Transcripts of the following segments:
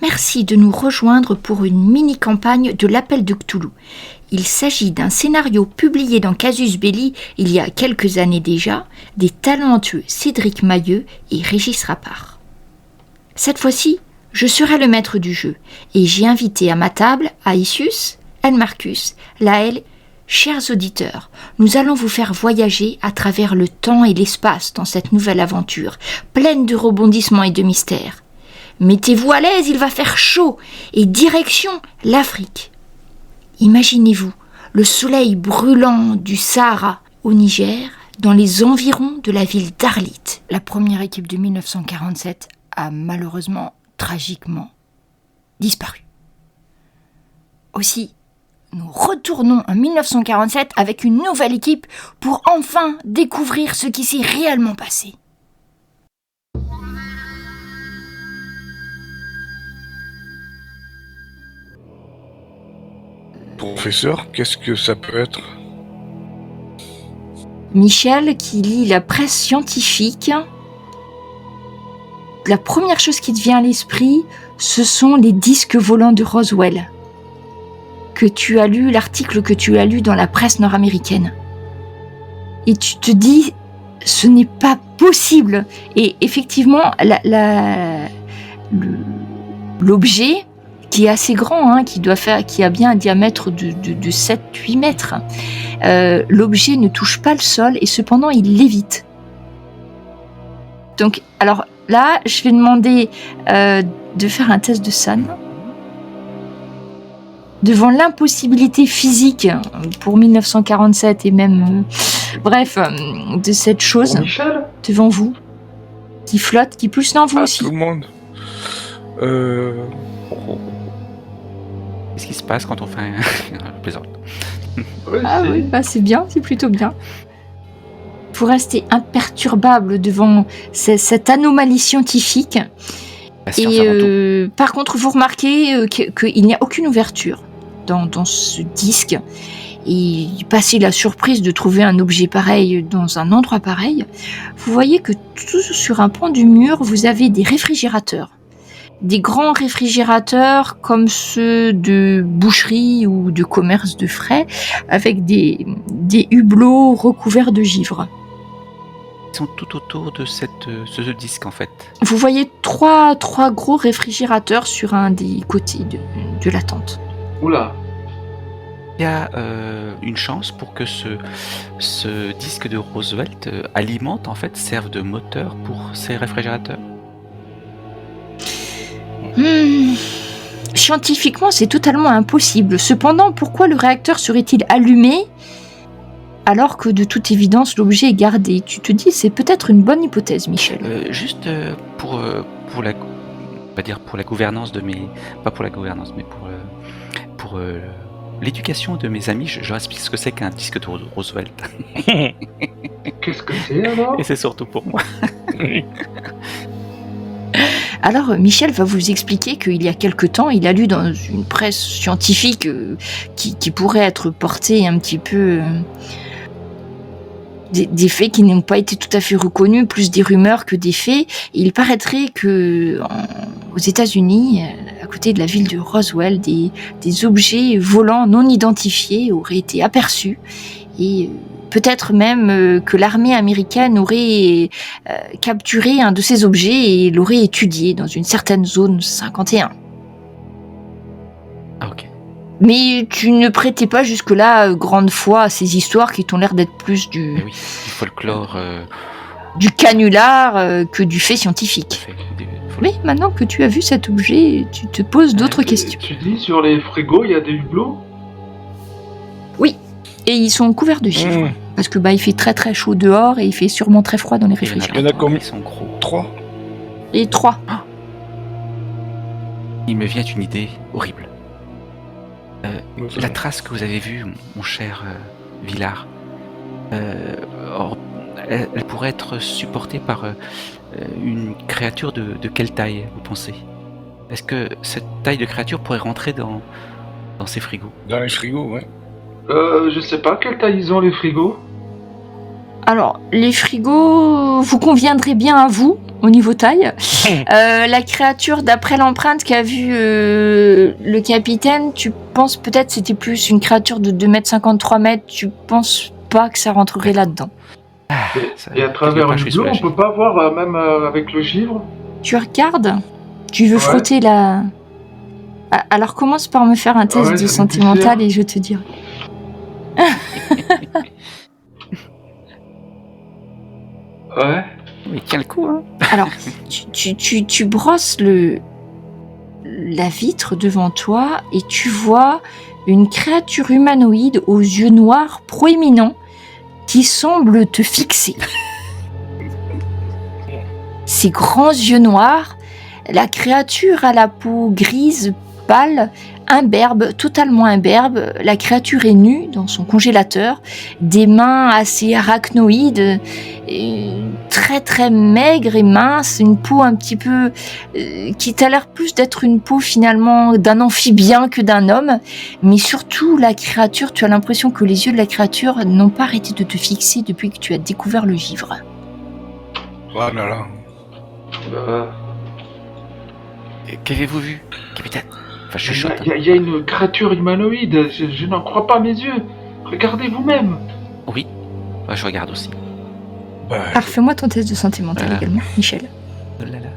Merci de nous rejoindre pour une mini-campagne de l'Appel de Cthulhu. Il s'agit d'un scénario publié dans Casus Belli il y a quelques années déjà, des talentueux Cédric Mailleux et Régis Rappard. Cette fois-ci, je serai le maître du jeu et j'ai invité à ma table Aïsius, Elmarcus, Laël. Chers auditeurs, nous allons vous faire voyager à travers le temps et l'espace dans cette nouvelle aventure, pleine de rebondissements et de mystères. Mettez-vous à l'aise, il va faire chaud, et direction l'Afrique. Imaginez-vous le soleil brûlant du Sahara au Niger, dans les environs de la ville d'Arlit. La première équipe de 1947 a malheureusement, tragiquement, disparu. Aussi, nous retournons en 1947 avec une nouvelle équipe pour enfin découvrir ce qui s'est réellement passé. Professeur, qu'est-ce que ça peut être ? Michel, qui lit la presse scientifique, la première chose qui te vient à l'esprit, ce sont les disques volants de Roswell. Que tu as lu, l'article que tu as lu dans la presse nord-américaine. Et tu te dis, ce n'est pas possible. Et effectivement, l'objet, qui est assez grand, qui a bien un diamètre de 7-8 mètres, l'objet ne touche pas le sol et cependant il lévite. Donc, alors là, je vais demander de faire un test de San. Devant l'impossibilité physique pour 1947 et même, de cette chose devant vous, qui flotte, qui pousse dans vous aussi. Tout le monde. Qu'est-ce qui se passe quand on fait un plaisante? Oui, c'est bien, c'est plutôt bien. Vous restez imperturbable devant cette anomalie scientifique. Et par contre, vous remarquez qu'il n'y a aucune ouverture dans ce disque. Et passé la surprise de trouver un objet pareil dans un endroit pareil, vous voyez que tout sur un pan du mur, vous avez des réfrigérateurs. Des grands réfrigérateurs comme ceux de boucherie ou de commerce de frais, avec des hublots recouverts de givre. Ils sont tout autour de ce disque en fait. Vous voyez trois gros réfrigérateurs sur un des côtés de la tente. Oula. Il y a une chance pour que ce disque de Roosevelt alimente, en fait, serve de moteur pour ces réfrigérateurs. Scientifiquement, c'est totalement impossible. Cependant, pourquoi le réacteur serait-il allumé alors que de toute évidence l'objet est gardé? Tu te dis, c'est peut-être une bonne hypothèse, Michel. Juste pour la, pas dire pour la gouvernance de mes, pas pour la gouvernance, mais pour l'éducation de mes amis, je leur explique ce que c'est qu'un disque de Roosevelt. Qu'est-ce que c'est alors? Et c'est surtout pour moi. Alors, Michel va vous expliquer qu'il y a quelque temps, il a lu dans une presse scientifique qui pourrait être portée un petit peu... des faits qui n'ont pas été tout à fait reconnus, plus des rumeurs que des faits. Il paraîtrait que aux États-Unis, à côté de la ville de Roswell, des objets volants non identifiés auraient été aperçus et peut-être même que l'armée américaine aurait capturé un de ces objets et l'aurait étudié dans une certaine zone 51. Ah, ok. Mais tu ne prêtais pas jusque-là grande foi à ces histoires qui t'ont l'air d'être plus du folklore, du canular que du fait scientifique. Mais maintenant que tu as vu cet objet, tu te poses d'autres questions. Tu dis sur les frigos, il y a des hublots? Oui, et ils sont couverts de givre. Parce que il fait très très chaud dehors et il fait sûrement très froid dans les réfrigérateurs. Il y en a combien? Ils sont gros. 3. Et 3. Il me vient une idée horrible. La trace que vous avez vue, mon cher Villard, elle pourrait être supportée par une créature de quelle taille, vous pensez? Est-ce que cette taille de créature pourrait rentrer dans ces frigos? Dans les frigos, ouais. Je sais pas, quelle taille ils ont les frigos? Alors, les frigos vous conviendraient bien à vous. au niveau taille. La créature, d'après l'empreinte qu'a vue le capitaine, tu penses peut-être c'était plus une créature de 2,50 m, 3 mètres. Tu penses pas que ça rentrerait là-dedans. Et à travers le bleu, on peut pas voir, même avec le givre. Tu regardes. Tu veux Ouais. frotter la... Alors commence par me faire un test Ouais, de ça santé me mentale et je te dirai. Ouais. Mais tiens le coup, hein. Alors, tu brosses la vitre devant toi et tu vois une créature humanoïde aux yeux noirs proéminents qui semble te fixer. Ses grands yeux noirs, la créature a la peau grise, pâle, imberbe, totalement imberbe. La créature est nue dans son congélateur, des mains assez arachnoïdes, très très maigre et mince, une peau un petit peu qui t'a l'air plus d'être une peau finalement d'un amphibien que d'un homme, mais surtout la créature, tu as l'impression que les yeux de la créature n'ont pas arrêté de te fixer depuis que tu as découvert le givre. Voilà, là. Qu'avez-vous vu, capitaine? Enfin, je chuchote. Il y a une créature humanoïde, je n'en crois pas mes yeux. Regardez vous-même. Oui, ouais, je regarde aussi. Bah, Alors fais-moi ton test de santé mentale également, Michel. Oh là là.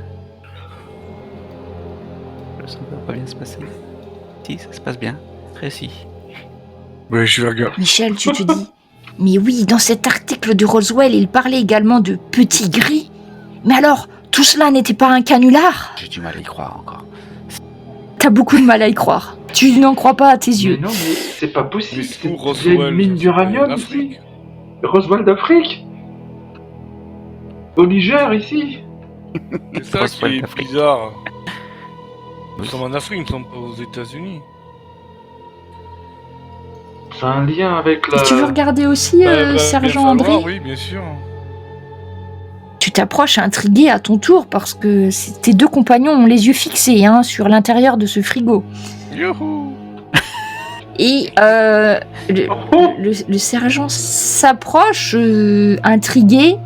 Ça ne va pas bien se passer. Si, ça se passe bien. Précis. ouais, je vais regarder. Michel, tu te dis, mais oui, dans cet article de Roswell, il parlait également de petits gris. Mais alors, tout cela n'était pas un canular? J'ai du mal à y croire encore. T'as beaucoup de mal à y croire. Tu n'en crois pas à tes Mais yeux. non, mais c'est pas possible. Mais c'est où, Il y a Roswell? une mine d'uranium ici. Roswell d'Afrique. Au Niger, ici. C'est ça Roswell qui est d'Afrique. bizarre. Nous Oui. sommes en Afrique, nous ne sommes pas aux États-Unis. C'est un lien avec Et la... tu veux regarder aussi, Bien Sergent falloir, André? oui, bien sûr. Tu t'approches intrigué à ton tour parce que tes deux compagnons ont les yeux fixés sur l'intérieur de ce frigo. Youhou! Et Oh, le sergent s'approche, intrigué,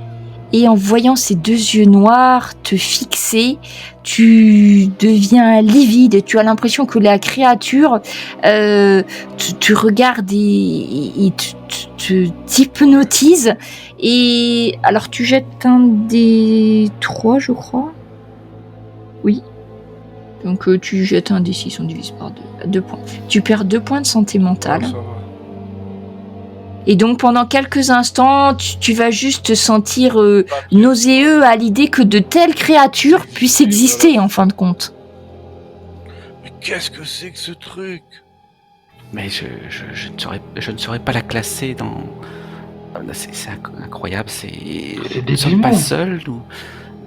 et en voyant ses deux yeux noirs te fixer, tu deviens livide. Tu as l'impression que la créature te regarde et te t'hypnotise. Et alors tu jettes un des 3, je crois. Oui. Donc tu jettes un des 6, on divise par 2 points. Tu perds 2 points de santé mentale. Ah, ça va. Et donc pendant quelques instants, tu vas juste te sentir nauséeux à l'idée que de telles créatures puissent exister en fin de compte. Mais qu'est-ce que c'est que ce truc? Mais je ne saurais pas la classer dans... C'est incroyable, C'est des nous sommes pas démons. seuls, nous.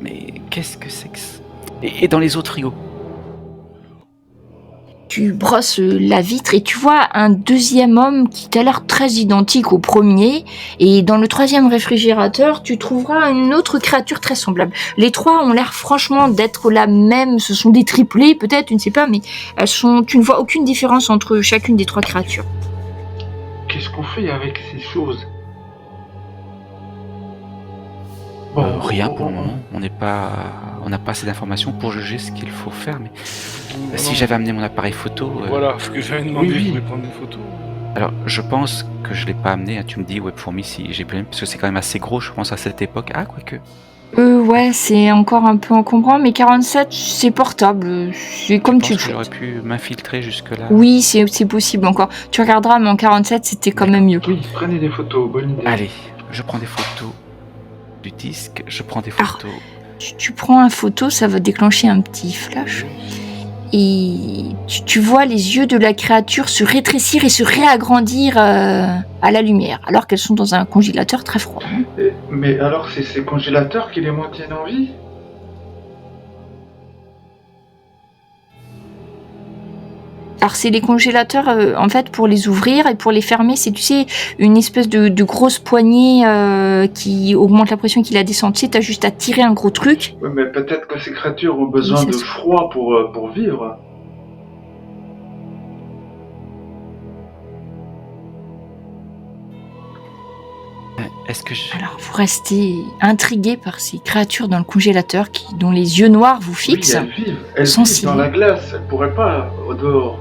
Mais qu'est-ce que c'est que ça? Et dans les autres frigos? Tu brosses la vitre et tu vois un deuxième homme qui t'a l'air très identique au premier. Et dans le troisième réfrigérateur, tu trouveras une autre créature très semblable. Les trois ont l'air franchement d'être la même. Ce sont des triplés, peut-être, tu ne sais pas, mais tu ne vois aucune différence entre chacune des trois créatures. qu'est-ce qu'on fait avec ces choses? Rien pour le moment. On n'a pas assez d'informations pour juger ce qu'il faut faire. Mais si Non. j'avais amené mon appareil photo, Voilà, ce que j'avais demandé, Oui, oui. je voulais prendre des photos. alors je pense que je l'ai pas amené. Tu me dis Webfourmi si j'ai pu, parce que c'est quand même assez gros, je pense à cette époque. Ah quoique. Ouais, c'est encore un peu encombrant, mais 47, c'est portable. C'est comme Je tu le pense que j'aurais souhaites. pu m'infiltrer jusque là. Oui, c'est possible encore. Tu regarderas, mais en 47, c'était quand même mieux. Oui, prenez des photos, bonne idée. Allez, je prends des photos du disque. Je prends des Ah. photos. Tu prends une photo, ça va déclencher un petit flash. Et tu vois les yeux de la créature se rétrécir et se réagrandir à la lumière, alors qu'elles sont dans un congélateur très froid. Mais alors, c'est ces congélateurs qui les maintiennent en vie? Alors c'est les congélateurs, en fait, pour les ouvrir et pour les fermer, c'est, tu sais, une espèce de grosse poignée qui augmente la pression, qui la descend. Tu sais, t'as juste à tirer un gros truc. Ouais, mais peut-être que ces créatures ont besoin ça de se- froid pour vivre. Est-ce que je... Alors, vous restez intrigué par ces créatures dans le congélateur dont les yeux noirs vous fixent. Oui, elles Sans vivent dans cils. la glace, elles pourraient pas au dehors.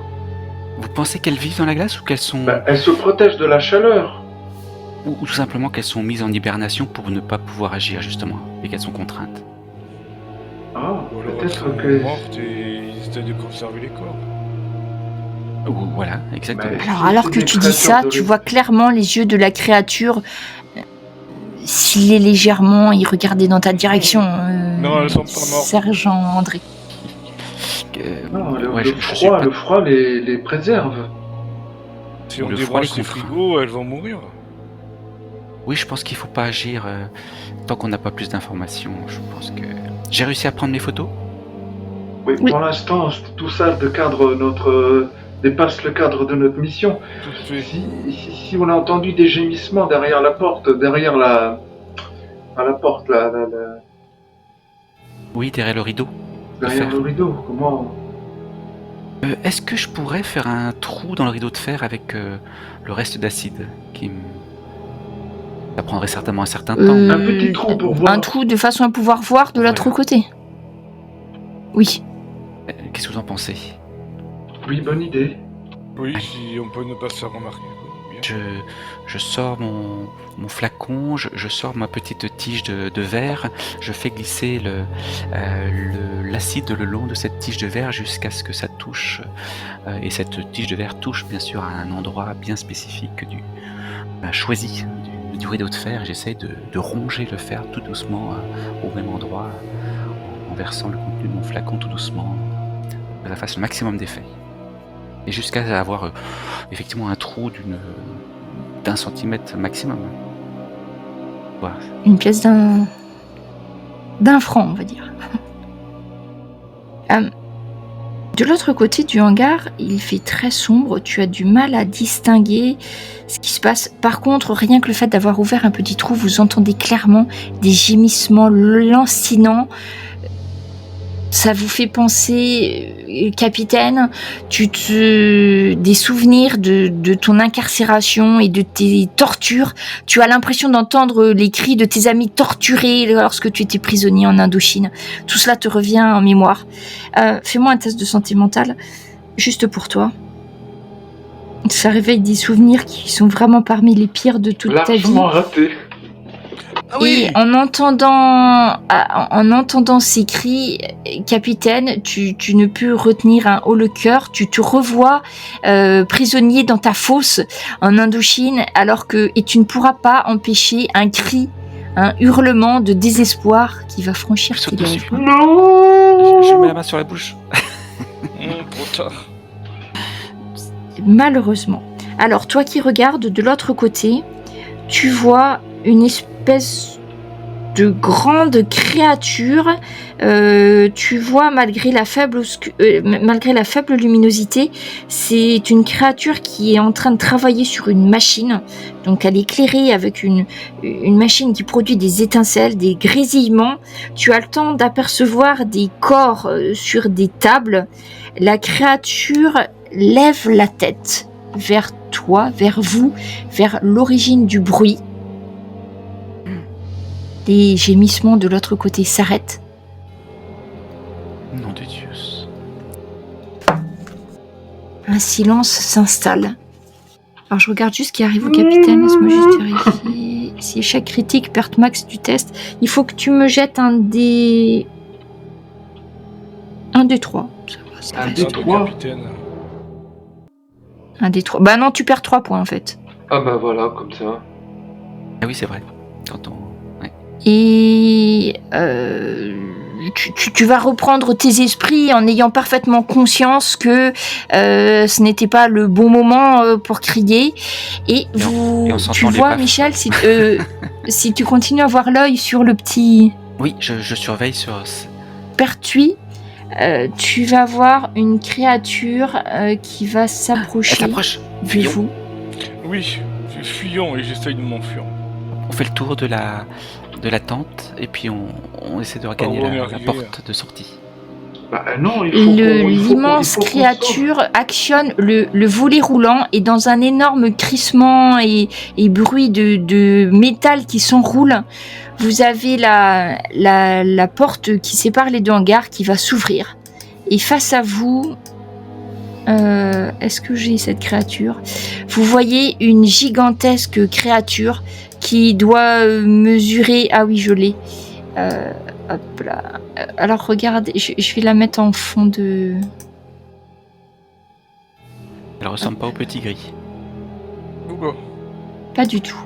Vous pensez qu'elles vivent dans la glace ou qu'elles sont... Elles se protègent de la chaleur. ou tout simplement qu'elles sont mises en hibernation pour ne pas pouvoir agir, justement, et qu'elles sont contraintes? Ah, Ou alors elles peut-être sont que... mortes et ils essaient de conserver les corps. Ou, voilà, exactement. Mais- Alors c'est que des tu dis ça, créatures tu de- vois clairement les yeux de la créature sciller légèrement et regarder dans ta direction. Non, elles sont pas mortes. Sergent André. Non, Ouais, le je suis froid, pas- le froid les préserve. Si on Le froid débranche les les contraint. frigos, elles vont mourir. Oui, je pense qu'il faut pas agir tant qu'on n'a pas plus d'informations. Je pense que... J'ai réussi à prendre mes photos? Oui, Oui. pour l'instant, tout ça dépasse le cadre de notre mission. Tout fait. Si on a entendu des gémissements derrière la porte, derrière la porte, Oui, derrière le rideau. derrière fer. le rideau, comment... Est-ce que je pourrais faire un trou dans le rideau de fer avec le reste d'acide Ça prendrait certainement un certain temps. Un petit trou pour voir. Un trou de façon à pouvoir voir de l'autre Voilà. côté. Oui. Qu'est-ce que vous en pensez? Oui, bonne idée. Oui, si on peut ne pas se faire remarquer. Bien. Je sors mon flacon, je sors ma petite tige de verre, je fais glisser l'acide le long de cette tige de verre jusqu'à ce que ça touche, et cette tige de verre touche bien sûr à un endroit bien spécifique choisi du rideau de fer, et j'essaie de ronger le fer tout doucement au même endroit, en versant le contenu de mon flacon tout doucement, que ça fasse le maximum d'effet. Et jusqu'à avoir effectivement un trou d'un centimètre maximum. Voilà. Une pièce d'un franc, on va dire. De l'autre côté du hangar, il fait très sombre, tu as du mal à distinguer ce qui se passe. Par contre, rien que le fait d'avoir ouvert un petit trou, vous entendez clairement des gémissements lancinants. Ça vous fait penser, capitaine, des souvenirs de ton incarcération et de tes tortures. Tu as l'impression d'entendre les cris de tes amis torturés lorsque tu étais prisonnier en Indochine. Tout cela te revient en mémoire. Fais-moi un test de santé mentale, juste pour toi. Ça réveille des souvenirs qui sont vraiment parmi les pires de toute ta vie. Largement raté. Ah oui. Et en entendant ces cris, capitaine, tu ne peux retenir un haut le cœur. Tu te revois prisonnier dans ta fosse en Indochine, et tu ne pourras pas empêcher un cri, un hurlement de désespoir qui va franchir tes Saute dessus. lèvres. Non. Je mets la main sur la bouche. Trop tard. Malheureusement. Alors, toi qui regardes de l'autre côté, tu vois une espèce de grande créature. Tu vois, malgré la faible luminosité, c'est une créature qui est en train de travailler sur une machine. Donc, elle est éclairée avec une machine qui produit des étincelles, des grésillements. Tu as le temps d'apercevoir des corps sur des tables. La créature lève la tête vers toi, vers vous, vers l'origine du bruit. Les gémissements de l'autre côté s'arrêtent. Nom de Dieu. Un silence s'installe. Alors je regarde juste ce qui arrive au capitaine. Laisse-moi juste vérifier. Si échec critique, perte max du test. Il faut que tu me jettes un des 3. Ça va, Un ça des va. trois. Capitaine. Un des 3. Bah non, tu perds 3 points en fait. Ah bah voilà, comme ça. Ah oui, c'est vrai. Quand on... Ouais. Et tu vas reprendre tes esprits en ayant parfaitement conscience que ce n'était pas le bon moment pour crier. Et Et on s'entend tu les vois, baffes. Michel, si tu continues à avoir l'œil sur le petit Oui, je surveille sur... pertuis, tu vas voir une créature qui va Elle s'approcher s'approche. de Fuyons. vous. Oui, fuyons et j'essaye de m'enfuir. On fait le tour de la tente et puis on essaie de regagner on est la arrivé, porte de sortie. Bah non, il faut l'immense créature actionne le volet roulant et dans un énorme crissement et bruit de métal qui s'enroule, vous avez la porte qui sépare les deux hangars qui va s'ouvrir. Et face à vous, est-ce que j'ai cette créature ? Vous voyez une gigantesque créature qui doit mesurer... Ah oui, je l'ai. Hop là. Alors regarde, je vais la mettre en fond de... Elle ressemble pas au petit gris. Pourquoi ? Pas du tout.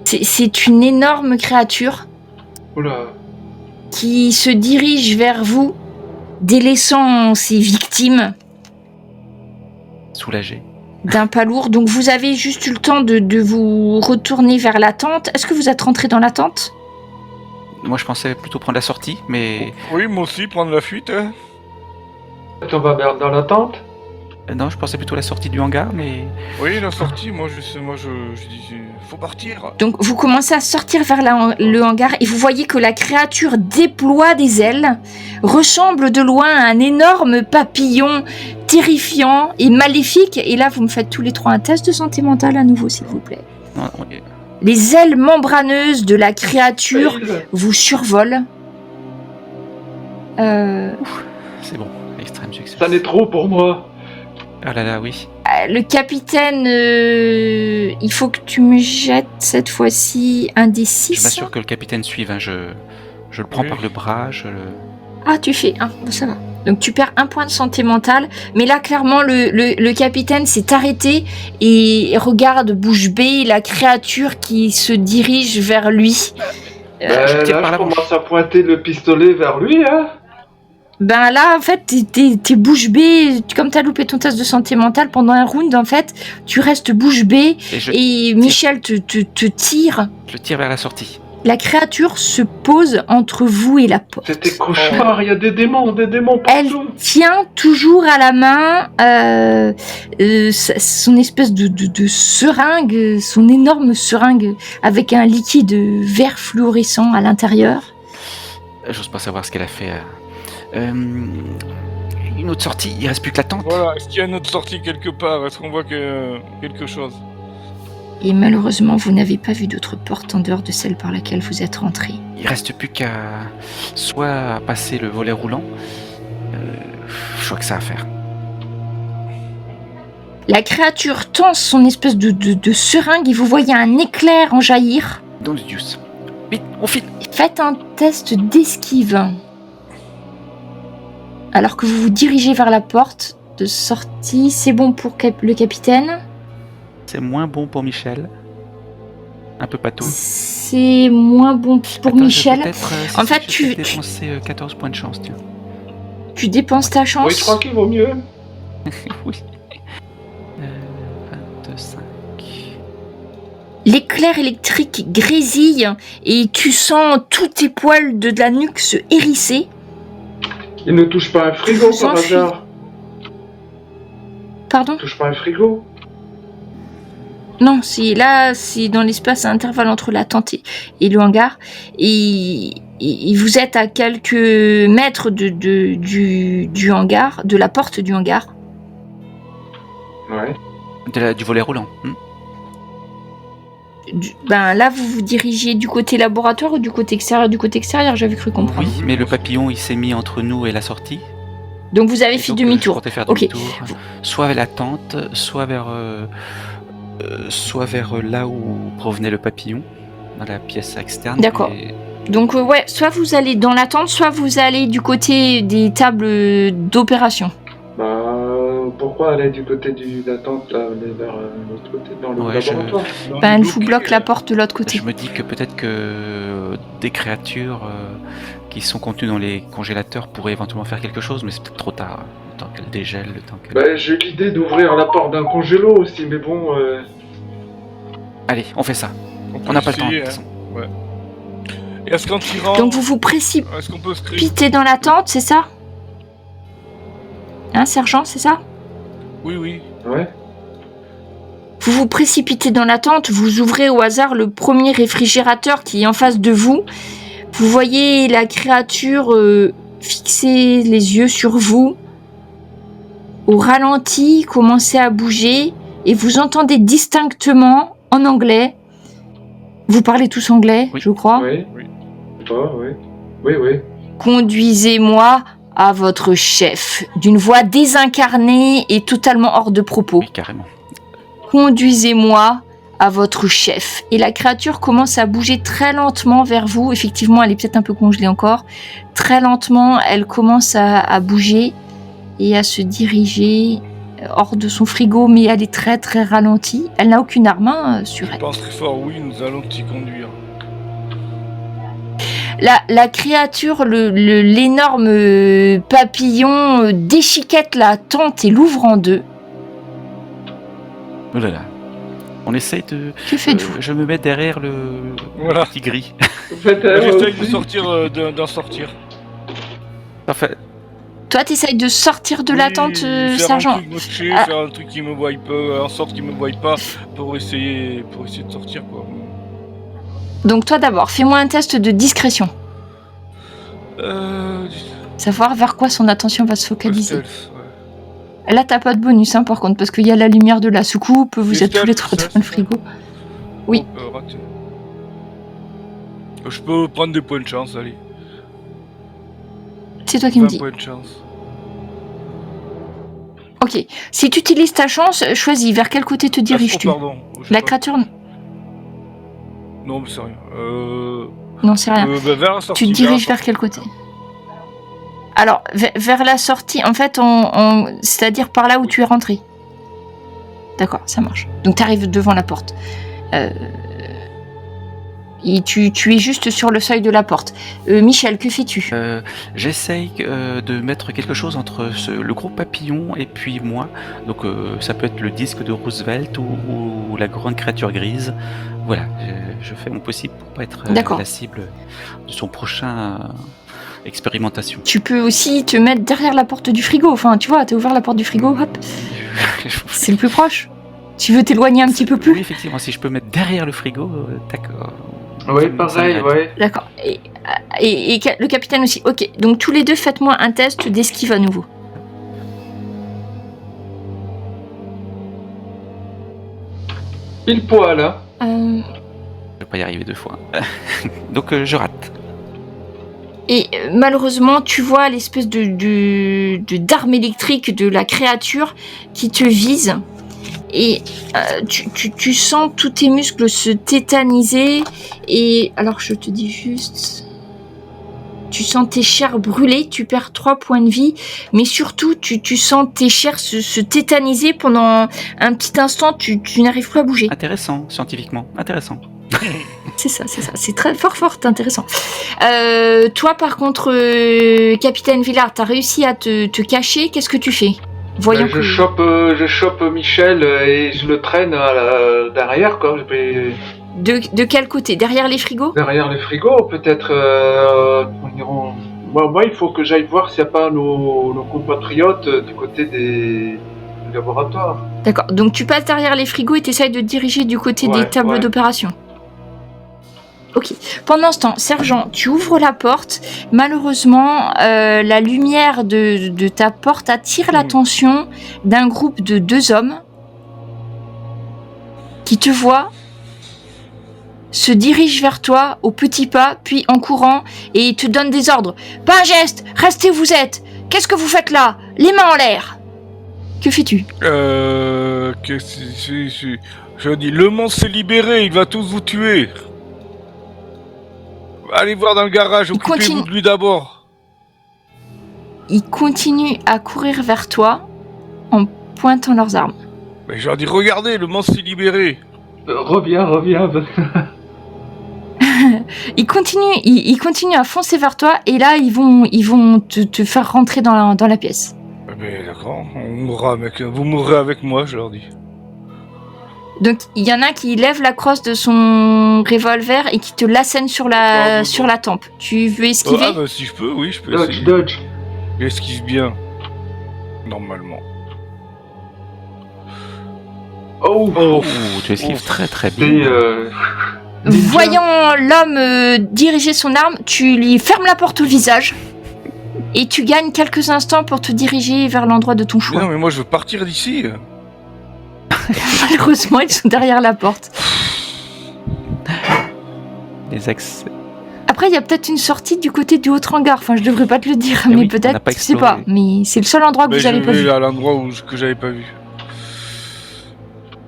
C'est une énorme créature Oula. qui se dirige vers vous, délaissant ses victimes Soulagé. d'un pas lourd. Donc vous avez juste eu le temps de vous retourner vers la tente. Est-ce que vous êtes rentré dans la tente ? Moi, je pensais plutôt prendre la sortie, mais Oui, moi aussi, prendre la fuite. Hein. On va vers dans la tente. non, je pensais plutôt la sortie du hangar, mais Oui, la sortie, moi je dis, faut partir. Donc vous commencez à sortir vers le hangar et vous voyez que la créature déploie des ailes, ressemble de loin à un énorme papillon terrifiant et maléfique. Et là, vous me faites tous les trois un test de santé mentale à nouveau, s'il vous plaît. non, Les ailes membraneuses de la créature vous survolent. c'est bon, extrême succès. Ça n'est trop pour moi. Ah là là, oui. Le capitaine, il faut que tu me jettes cette fois-ci un des 6. Je m'assure que le capitaine suive, hein. Je le prends Oui. par le bras, je le... Ah, tu fais 1, bon, ça va. Donc tu perds 1 point de santé mentale, mais là clairement le capitaine s'est arrêté et regarde bouche bée la créature qui se dirige vers lui. je tire par Là, la je bouche. commence à pointer le pistolet vers lui, hein. Ben là en fait t'es bouche bée, comme t'as loupé ton test de santé mentale pendant un round en fait, tu restes bouche bée et Michel te tire. Je tire vers la sortie. La créature se pose entre vous et la porte. C'était cauchemar, il y a des démons Elle partout. tient toujours à la main son espèce de seringue, son énorme seringue avec un liquide vert fluorescent à l'intérieur. J'ose pas savoir ce qu'elle a fait. Une autre sortie, il reste plus que la tente. Voilà, est-ce qu'il y a une autre sortie quelque part ? Est-ce qu'on voit quelque chose ? Et malheureusement, vous n'avez pas vu d'autre porte en dehors de celle par laquelle vous êtes rentré. Il reste plus qu'à soit passer le volet roulant. Je crois que ça à faire. La créature tend son espèce de seringue et vous voyez un éclair en jaillir. Donc Dius. Vite, on file. Faites un test d'esquive. Alors que vous vous dirigez vers la porte de sortie, c'est bon pour le capitaine. C'est moins bon pour Michel. Un peu patou. C'est moins bon pour Attends, Michel. En fait, je vais dépenser 14 points de chance, tiens. Tu dépenses ta chance. Oui, je crois qu'il vaut mieux. Oui. 25. L'éclair électrique grésille et tu sens tous tes poils de la nuque se hérisser. Il ne touche pas un frigo Vous par enfuyez. hasard. Pardon ? Il touche pas un frigo. Non, c'est dans l'espace intervalle entre la tente et le hangar. Et vous êtes à quelques mètres du hangar, de la porte du hangar. Ouais. Du volet roulant. Là, vous vous dirigiez du côté laboratoire ou du côté extérieur ? Du côté extérieur, j'avais cru comprendre. Oui, mais le papillon, il s'est mis entre nous et la sortie. Donc vous avez Et fait donc, demi-tour. Je comptais faire Ok. demi-tour. Soit vers la tente, soit vers là où provenait le papillon, dans la pièce externe. D'accord. Et Donc soit vous allez dans la tente, soit vous allez du côté des tables d'opération. Pourquoi aller du côté de la tente, là, aller vers l'autre côté, dans le Ouais, laboratoire Elle vous bloque la porte de l'autre côté. je me dis que peut-être que des créatures qui sont contenues dans les congélateurs pourraient éventuellement faire quelque chose, mais c'est peut-être trop tard. Le temps qu'elles dégèlent, le temps qu'elles... J'ai l'idée d'ouvrir la porte d'un congélo aussi, mais bon... Allez, on fait ça. peut On n'a pas le temps, de essayer, toute façon. hein. Ouais. Et est-ce qu'en tirant... Donc vous vous précipitez Est-ce qu'on peut se créer... dans la tente, c'est ça ? Hein, sergent, c'est ça ? Oui, oui. Ouais. Vous vous précipitez dans la tente, vous ouvrez au hasard le premier réfrigérateur qui est en face de vous. Vous voyez la créature fixer les yeux sur vous. Au ralenti, commencez à bouger et vous entendez distinctement en anglais. Vous parlez tous anglais, Oui. je crois. Oui. Oui. Oh, oui. Oui, oui. Conduisez-moi à votre chef, d'une voix désincarnée et totalement hors de propos. Oui, carrément. Conduisez-moi à votre chef. Et la créature commence à bouger très lentement vers vous. Effectivement, elle est peut-être un peu congelée encore. Très lentement, elle commence à bouger et à se diriger hors de son frigo, mais elle est très très ralentie. Elle n'a aucune arme sur Je elle. pense très fort, oui, nous allons t'y conduire. La créature, l'énorme papillon déchiquette la tente et l'ouvre en deux. Oh là là. On essaye de... Que faites-vous je me mets derrière le Voilà. petit gris. Faites, J'essaye de aussi. sortir, d'en sortir. Enfin, Toi, t'essayes de sortir de la tente, faire sergent. un truc moché, Ah. faire un truc qui me voie pas, en sorte qu'il me voie pas, pour essayer de sortir, quoi. Donc toi d'abord, fais-moi un test de discrétion. Savoir vers quoi son attention va se focaliser. Stealth, ouais. Là, t'as pas de bonus, hein, par contre, parce qu'il y a la lumière de la soucoupe, vous C'est êtes tous les stealth, trois ça, dans le c'est frigo. Oui. Raté. Je peux prendre des points de chance, allez. C'est toi qui me 20 dis. points de chance. Ok. Si tu utilises ta chance, choisis vers quel côté te diriges-tu. Pardon. Je La sais pas. créature... Non, mais c'est rien. Non, c'est rien. Vers la sortie. Tu te diriges vers quel côté? Alors, vers la sortie, en fait, c'est-à-dire par là où tu es rentré. D'accord, ça marche. Donc, tu arrives devant la porte. Et tu es juste sur le seuil de la porte. Michel, que fais-tu? j'essaye de mettre quelque chose entre le gros papillon et puis moi. Donc ça peut être le disque de Roosevelt ou la grande créature grise. Voilà, je fais mon possible pour pas être D'accord. la cible de son prochain expérimentation. Tu peux aussi te mettre derrière la porte du frigo. Enfin, tu vois, t'as ouvert la porte du frigo, hop. C'est le plus proche. Tu veux t'éloigner un petit peu Oui, plus? effectivement, si je peux mettre derrière le frigo, d'accord. Oui, Ça pareil, m'aide. ouais. D'accord. Et le capitaine aussi. Ok, donc tous les deux, faites-moi un test d'esquive à nouveau. Pile poil, hein. Je vais pas y arriver 2 fois. Donc je rate. Et malheureusement, tu vois l'espèce d'arme électrique de la créature qui te vise. Et tu sens tous tes muscles se tétaniser. Et alors, je te dis juste... Tu sens tes chairs brûler, tu perds 3 points de vie. Mais surtout, tu sens tes chairs se tétaniser pendant un petit instant. Tu n'arrives plus à bouger. Intéressant, scientifiquement. Intéressant. C'est ça. C'est très fort intéressant. Toi, par contre, Capitaine Villard, t'as réussi à te cacher. Qu'est-ce que tu fais? Voyons Je chope Michel et je le traîne derrière, quoi. Je vais De quel côté? Derrière les frigos? derrière les frigos, peut-être. Moi, il faut que j'aille voir s'il n'y a pas nos compatriotes du côté du laboratoire. D'accord. Donc tu passes derrière les frigos et t'essayes de te diriger du côté des Ouais, tables ouais. d'opération. Ok. Pendant ce temps, sergent, tu ouvres la porte. Malheureusement, la lumière de ta porte attire l'attention d'un groupe de 2 hommes qui te voient, se dirigent vers toi au petit pas, puis en courant, et te donnent des ordres. Pas un geste, restez où vous êtes. Qu'est-ce que vous faites là? Les mains en l'air. Que fais-tu? Qu'est-ce que c'est? Je dis, le monstre s'est libéré, il va tous vous tuer. Allez voir dans le garage, Il occupez-vous continue. de lui d'abord. Ils continuent à courir vers toi en pointant leurs armes. Mais je leur dis, regardez, le monstre s'est libéré. Reviens. Ils continuent à foncer vers toi et là ils vont te faire rentrer dans la pièce. Mais d'accord, vous mourrez avec moi, je leur dis. Donc il y en a qui lève la crosse de son revolver et qui te l'assène sur la tempe. Tu veux esquiver? Bah, si je peux, oui, je peux Dodge, essayer. dodge. J'esquive bien. Normalement. Oh, Oh, tu esquives très très bien. c'est ninja. Voyant l'homme diriger son arme, tu lui fermes la porte au visage. et tu gagnes quelques instants pour te diriger vers l'endroit de ton Mais choix. non, mais moi je veux partir d'ici. Malheureusement, ils sont derrière la porte. Les accès. Après, il y a peut-être une sortie du côté du haut hangar. Enfin, je devrais pas te le dire, mais oui, on n'a peut-être, pas je sais exploré. pas. Mais c'est le seul endroit que Mais vous je avez pas vais vu. à l'endroit que j'avais pas vu.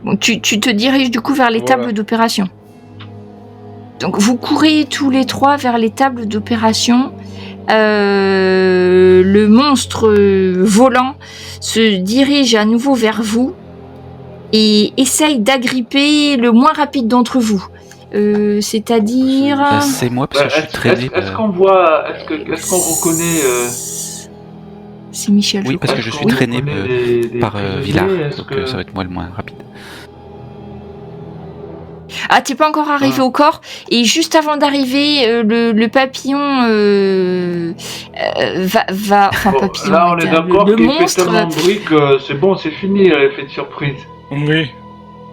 Donc, tu te diriges du coup vers les Voilà. tables d'opération. Donc, vous courez tous les trois vers les tables d'opération. Le monstre volant se dirige à nouveau vers vous et essaye d'agripper le moins rapide d'entre vous. C'est-à-dire... C'est moi parce que je suis traîné. Est-ce qu'on voit, est-ce qu'on reconnaît C'est Michel, Oui, je parce crois. que je suis qu'on traîné reconnaît des par prisonniers, Villard, est-ce donc que- ça va être moi le moins rapide. Ah, t'es pas encore arrivé au corps. Et juste avant d'arriver, le papillon va... Enfin, Bon, papillon, là, on est d'accord le qu'il fait monstre... tellement de bruit que c'est bon, c'est fini l'effet de surprise. Oui.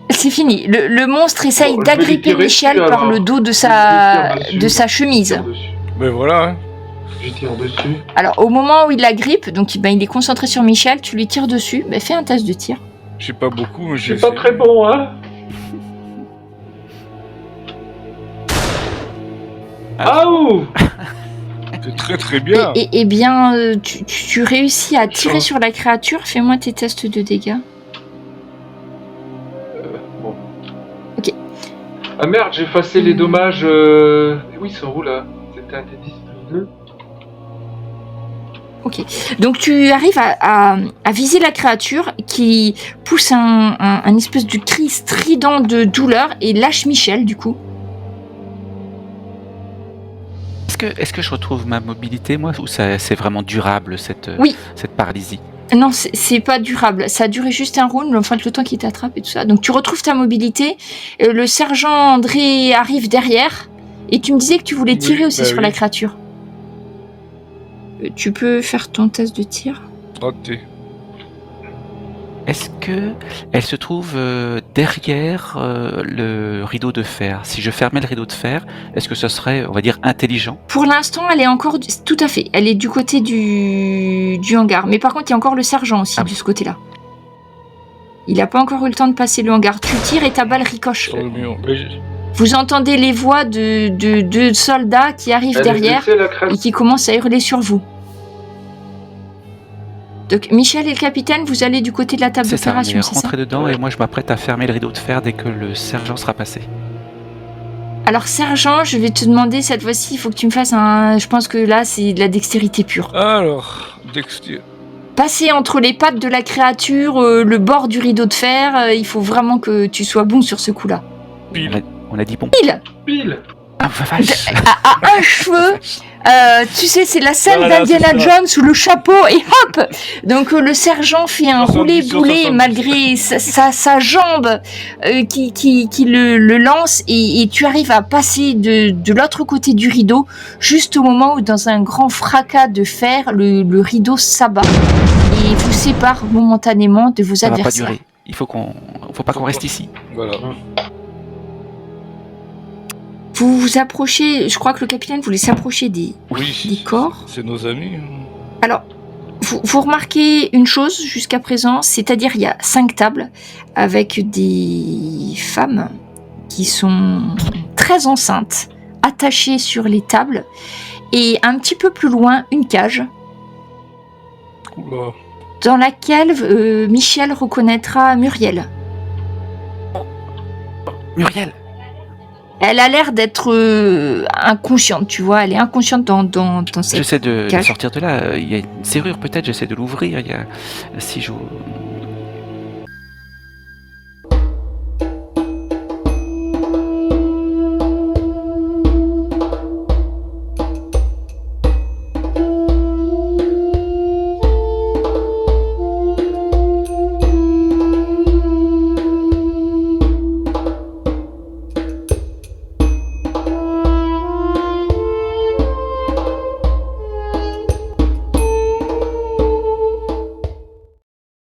C'est fini. Le monstre essaye Bon, je vais lui d'agripper tirer Michel dessus, par alors. le dos de Je sa lui tire dessus. chemise. Je tire dessus. Ben voilà. Hein. Je tire dessus. Alors, au moment où il l'agrippe, donc il est concentré sur Michel, tu lui tires dessus. Fais un test de tir. Je sais pas beaucoup, mais j'ai C'est pas essayé. très bon, hein. Ah ouh. C'est très très bien. Et bien, tu réussis à tirer Chance. sur la créature. Fais-moi tes tests de dégâts. Bon. Ok. Ah merde, j'ai effacé les dommages. Oui, ils sont où là? C'était un D10 plus 2. Ok. Donc tu arrives à viser la créature qui pousse un espèce de cri strident de douleur et lâche Michel du coup. Est-ce que je retrouve ma mobilité, moi, ou c'est vraiment durable, cette Oui. paralysie? Non, c'est pas durable. Ça a duré juste un round, enfin le temps qu'il t'attrape et tout ça. Donc tu retrouves ta mobilité. Le sergent André arrive derrière. Et tu me disais que tu voulais tirer Oui, aussi bah sur oui. la créature. Tu peux faire ton test de tir. Raté. Est-ce que elle se trouve derrière le rideau de fer? Si je fermais le rideau de fer, est-ce que ce serait, on va dire, intelligent? Pour l'instant, elle est encore... Tout à fait. Elle est du côté du hangar. Mais par contre, il y a encore le sergent aussi Ah de ce côté-là. Il n'a pas encore eu le temps de passer le hangar. Tu tires et ta balle ricoche. Sur le mur. Mais Vous entendez les voix de soldats qui arrivent derrière C'est la et créature. qui commencent à hurler sur vous. Donc, Michel et le capitaine, vous allez du côté de la table C'est ça, on d'opération, est c'est ça? rentré dedans Ouais. et moi je m'apprête à fermer le rideau de fer dès que le sergent sera passé. Alors, sergent, je vais te demander cette fois-ci, il faut que tu me fasses un... Je pense que là, c'est de la dextérité pure. alors, Dexter. Passer entre les pattes de la créature, le bord du rideau de fer, il faut vraiment que tu sois bon sur ce coup-là. Pile. On a dit bon. Pile Pile. Ah, vache. à un cheveu, tu sais, c'est la scène Voilà, d'Indiana c'est ça. Jones sous le chapeau et hop. Donc le sergent fait un 70 sur roulé-boulé 70. malgré sa jambe qui le lance et tu arrives à passer de l'autre côté du rideau juste au moment où dans un grand fracas de fer, le rideau s'abat et vous sépare momentanément de vos Ça va pas adversaires. durer. Faut pas qu'on reste ici. Voilà. Vous vous approchez, je crois que le capitaine voulait s'approcher des Oui. corps. C'est nos amis. Alors, vous remarquez une chose jusqu'à présent, c'est-à-dire il y a 5 tables avec des femmes qui sont très enceintes, attachées sur les tables, et un petit peu plus loin, une cage Oula. dans laquelle Michel reconnaîtra Muriel. Muriel. Elle a l'air d'être inconsciente, tu vois, elle est inconsciente dans cette... J'essaie de cage. sortir de là. Il y a une serrure peut-être, j'essaie de l'ouvrir. Si je